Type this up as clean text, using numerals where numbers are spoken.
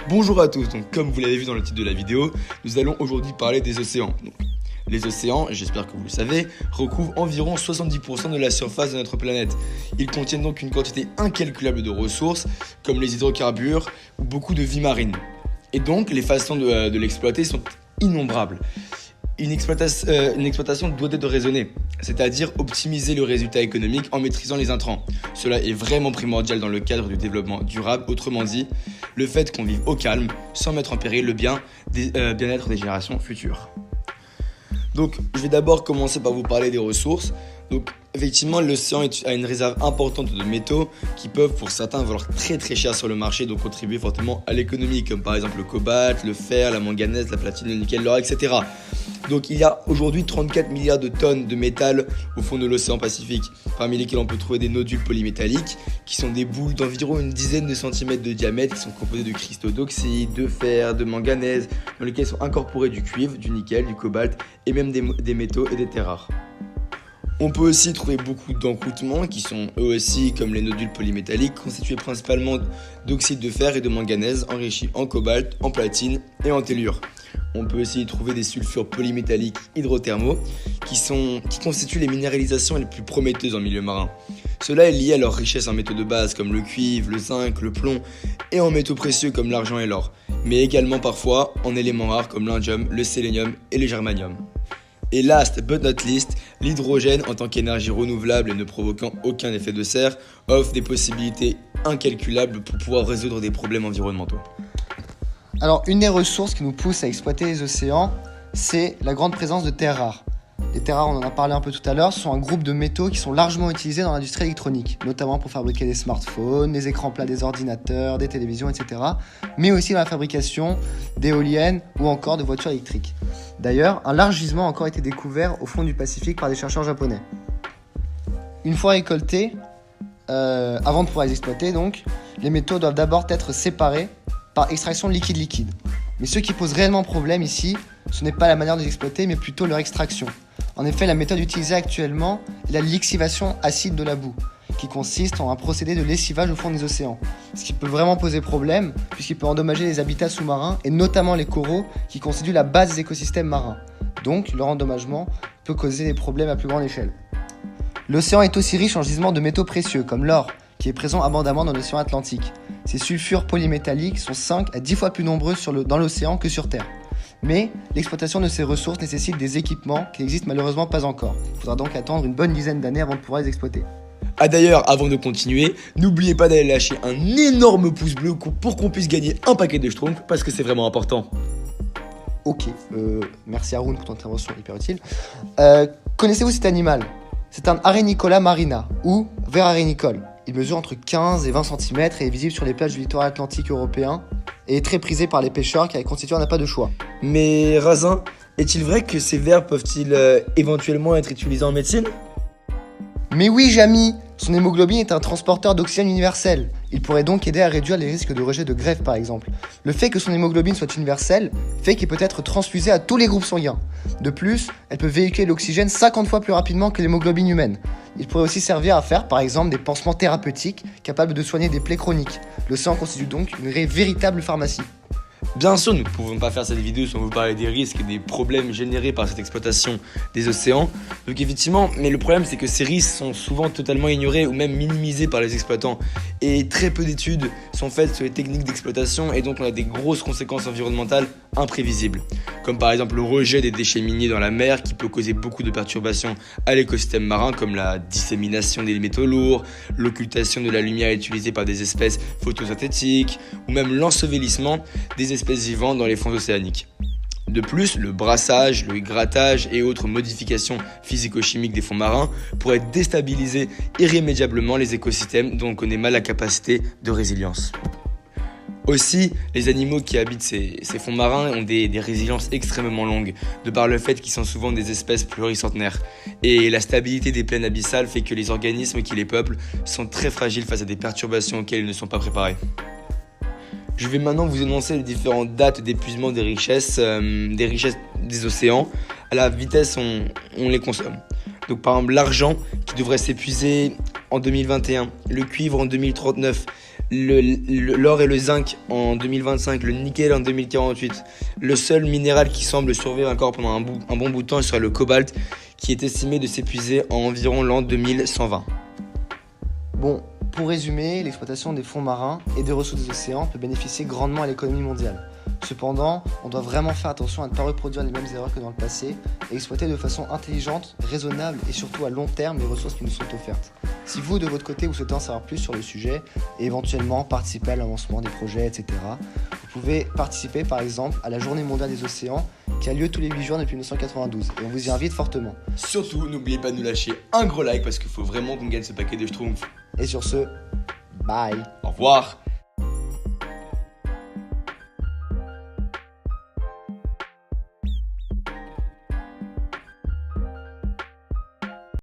Bonjour à tous, donc comme vous l'avez vu dans le titre de la vidéo, nous allons aujourd'hui parler des océans. Donc, les océans, j'espère que vous le savez, recouvrent environ 70% de la surface de notre planète. Ils contiennent donc une quantité incalculable de ressources, comme les hydrocarbures ou beaucoup de vie marine. Et donc, les façons de l'exploiter sont innombrables. Une exploitation doit être raisonnée, c'est-à-dire optimiser le résultat économique en maîtrisant les intrants. Cela est vraiment primordial dans le cadre du développement durable, autrement dit, le fait qu'on vive au calme, sans mettre en péril le bien-être des générations futures. Donc, je vais d'abord commencer par vous parler des ressources. Donc, effectivement, l'océan a une réserve importante de métaux qui peuvent, pour certains, valoir très très cher sur le marché, donc contribuer fortement à l'économie, comme par exemple le cobalt, le fer, la manganèse, la platine, le nickel, l'or, etc. Donc il y a aujourd'hui 34 milliards de tonnes de métal au fond de l'océan Pacifique, parmi lesquels on peut trouver des nodules polymétalliques, qui sont des boules d'environ une dizaine de centimètres de diamètre, qui sont composées de cristaux d'oxyde, de fer, de manganèse, dans lesquels sont incorporés du cuivre, du nickel, du cobalt et même des métaux et des terres rares. On peut aussi trouver beaucoup d'encroûtements qui sont eux aussi, comme les nodules polymétalliques, constitués principalement d'oxyde de fer et de manganèse, enrichis en cobalt, en platine et en tellure. On peut aussi y trouver des sulfures polymétalliques hydrothermaux qui constituent les minéralisations les plus prometteuses en milieu marin. Cela est lié à leur richesse en métaux de base comme le cuivre, le zinc, le plomb et en métaux précieux comme l'argent et l'or, mais également parfois en éléments rares comme l'indium, le sélénium et le germanium. Et last but not least, l'hydrogène en tant qu'énergie renouvelable et ne provoquant aucun effet de serre offre des possibilités incalculables pour pouvoir résoudre des problèmes environnementaux. Alors, une des ressources qui nous pousse à exploiter les océans, c'est la grande présence de terres rares. Les terres rares, on en a parlé un peu tout à l'heure, sont un groupe de métaux qui sont largement utilisés dans l'industrie électronique, notamment pour fabriquer des smartphones, les écrans plats des ordinateurs, des télévisions, etc., mais aussi dans la fabrication d'éoliennes ou encore de voitures électriques. D'ailleurs, un large gisement a encore été découvert au fond du Pacifique par des chercheurs japonais. Une fois récoltés, avant de pouvoir les exploiter, donc, les métaux doivent d'abord être séparés par extraction liquide-liquide. Mais ce qui pose réellement problème ici, ce n'est pas la manière de les exploiter, mais plutôt leur extraction. En effet, la méthode utilisée actuellement est la lixivation acide de la boue, qui consiste en un procédé de lessivage au fond des océans. Ce qui peut vraiment poser problème, puisqu'il peut endommager les habitats sous-marins, et notamment les coraux, qui constituent la base des écosystèmes marins. Donc, leur endommagement peut causer des problèmes à plus grande échelle. L'océan est aussi riche en gisements de métaux précieux, comme l'or, qui est présent abondamment dans l'océan Atlantique. Ces sulfures polymétalliques sont 5 à 10 fois plus nombreux dans l'océan que sur Terre. Mais l'exploitation de ces ressources nécessite des équipements qui n'existent malheureusement pas encore. Il faudra donc attendre une bonne dizaine d'années avant de pouvoir les exploiter. Ah d'ailleurs, avant de continuer, n'oubliez pas d'aller lâcher un énorme pouce bleu pour qu'on puisse gagner un paquet de Schtroumpfs, parce que c'est vraiment important. Ok, merci Haroun pour ton intervention hyper utile. Connaissez-vous cet animal ? C'est un Arénicola marina, ou ver arénicole. Il mesure entre 15 et 20 cm et est visible sur les plages du littoral atlantique européen et est très prisé par les pêcheurs car il constitue un appât de choix. Mais Razin, est-il vrai que ces vers peuvent-ils éventuellement être utilisés en médecine ? Mais oui, Jamy, son hémoglobine est un transporteur d'oxygène universel. Il pourrait donc aider à réduire les risques de rejet de greffe par exemple. Le fait que son hémoglobine soit universelle fait qu'il peut être transfusé à tous les groupes sanguins. De plus, elle peut véhiculer l'oxygène 50 fois plus rapidement que l'hémoglobine humaine. Il pourrait aussi servir à faire par exemple des pansements thérapeutiques capables de soigner des plaies chroniques. L'océan constitue donc une véritable pharmacie. Bien sûr, nous ne pouvons pas faire cette vidéo sans vous parler des risques et des problèmes générés par cette exploitation des océans. Donc effectivement, mais le problème c'est que ces risques sont souvent totalement ignorés ou même minimisés par les exploitants. Et très peu d'études sont faites sur les techniques d'exploitation et donc on a des grosses conséquences environnementales imprévisibles. Comme par exemple le rejet des déchets miniers dans la mer qui peut causer beaucoup de perturbations à l'écosystème marin comme la dissémination des métaux lourds, l'occultation de la lumière utilisée par des espèces photosynthétiques ou même l'ensevelissement des espèces vivantes dans les fonds océaniques. De plus, le brassage, le grattage et autres modifications physico-chimiques des fonds marins pourraient déstabiliser irrémédiablement les écosystèmes dont on connaît mal la capacité de résilience. Aussi, les animaux qui habitent ces fonds marins ont des résiliences extrêmement longues, de par le fait qu'ils sont souvent des espèces pluricentenaires. Et la stabilité des plaines abyssales fait que les organismes qui les peuplent sont très fragiles face à des perturbations auxquelles ils ne sont pas préparés. Je vais maintenant vous énoncer les différentes dates d'épuisement des richesses des océans à la vitesse où on les consomme. Donc par exemple l'argent qui devrait s'épuiser en 2021, le cuivre en 2039, l'or et le zinc en 2025, le nickel en 2048. Le seul minéral qui semble survivre encore pendant un bon bout de temps serait le cobalt, qui est estimé de s'épuiser en environ l'an 2120. Bon, pour résumer, l'exploitation des fonds marins et des ressources des océans peut bénéficier grandement à l'économie mondiale. Cependant, on doit vraiment faire attention à ne pas reproduire les mêmes erreurs que dans le passé et exploiter de façon intelligente, raisonnable et surtout à long terme les ressources qui nous sont offertes. Si vous, de votre côté, vous souhaitez en savoir plus sur le sujet et éventuellement participer à l'avancement des projets, etc., vous pouvez participer par exemple à la Journée mondiale des océans qui a lieu tous les 8 juin depuis 1992 et on vous y invite fortement. Surtout, n'oubliez pas de nous lâcher un gros like parce qu'il faut vraiment qu'on gagne ce paquet de schtroumpfs. Et sur ce, bye. Au revoir.